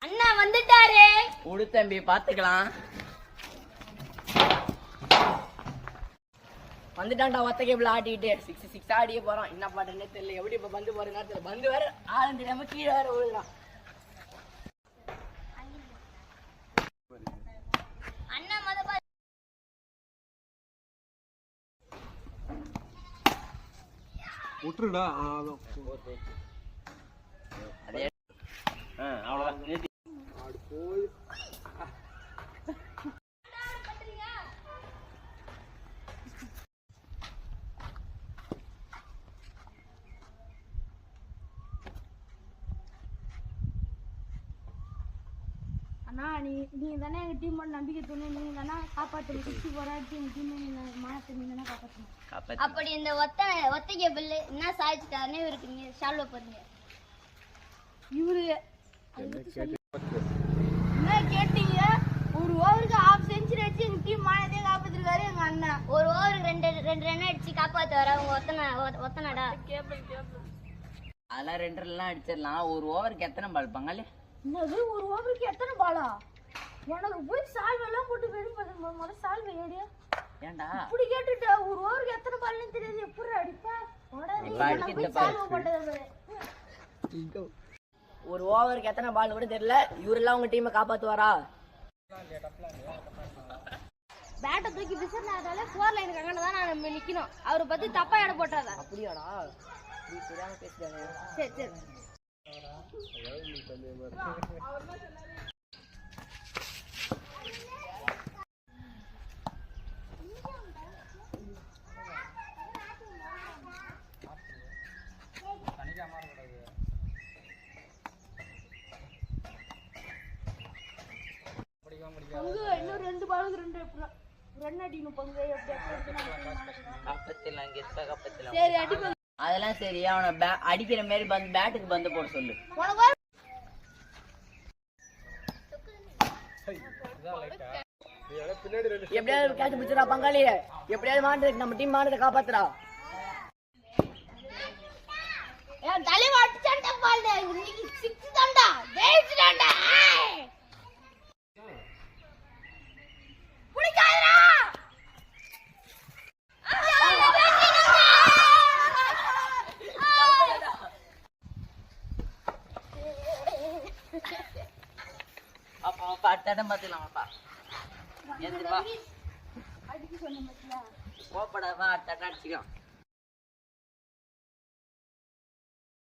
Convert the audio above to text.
அண்ணா வந்துட்டாரு. உடு தம்பி பாத்துக்கலாம். வந்துட்டான்டா ஒத்த கேபிள் ஆட்டிக்கிட்டு 6 ஆடியே போறான். என்ன பாட்டுன்னே தெரியல. எப்படி இப்ப பந்து போற நேரத்துல பந்து வேற ஆளும் தெரியாம கீழே வேற விழுறான். அண்ணா மொத விட்டுருடா. அதே அவ்வளவுதான். அண்ணா நீங்க தானே எங்க டீமோட நம்பிக்கை துணை. நீங்க தானே காப்பாற்றணும். சுற்றி போராட்டி எங்க டீம் மானத்தை நீங்க தானே காப்பாற்றணும். அப்படி இந்த ஒத்த கேபிள் என்ன சாதிச்சுட்டாருன்னு இவருக்கு நீங்க சால்வ் பண்ணுங்க. இவரு என்ன கேட்டீங்க? ஒரு ஓவருக்கு 1/2 செஞ்சுரி அடிச்சு எங்க டீம் மானத்தையே காப்பாத்திருக்காரு எங்க அண்ணன். ஒரு ஓவருக்கு ரெண்டு ரன் அடிச்சு காப்பாத்துவாரு அவங்க ஒத்தனடா. அதெல்லாம் 2 ரன் அடிச்சிடலாம். ஒரு ஓவருக்கு எத்தனை பால் பங்காளி? என்னது ஒரு ஓவருக்கு எத்தனை பாலா? எனக்கு போய் சால்வெல்லாம் போட்டு வெறும் முதல்ல சால்வை ஏடியா. ஏன்டா இப்படி கேட்டுட்ட? ஒரு ஓவருக்கு எத்தனை பால்னு தெரியாது. எப்படி அடிப்பா? ஒரு ஓவருக்கு எத்தனை பால் கூட தெரியல. இவரெல்லாம் உங்க டீமை காப்பாத்துவாரா? பேட்டை தூக்கி விசிறினால 4 லைனுக்கு அங்கே தான் நான் நிக்கணும். அவரை பத்தி தப்பா எடை போட்டாத. அப்படியாடா? நீ தெரியாம பேசுறானே. சரி சரி. பங்கு இன்னும் 2 பாலுக்கு 2 ரன் அடிக்கணும். பங்கு சரி அடிப்போம். அதெல்லாம் சரி. அவனை அடிக்கிற மாதிரி பேட்டுக்கு பந்து போட சொல்லு. எப்படியாவது கேட்ச் பிடிச்சா பங்காளி. எப்படியாவது மாட்டுறதுக்கு நம்ம டீம் மாடுறதை காப்பாத்துறா. தலைவா அடிச்சாண்டா பால். இன்னைக்கு 6 தான்டா. ஜெயிச்சிட்டான்டா. புடிக்காதடா. அப்பா அடுத்த பாத்துக்கலாமாப்பா. எந்திரிப்பா. அடிக்க சொன்ன மச்சான். கோப்படாதான் அடுத்த அடிச்சுக்கலாம்.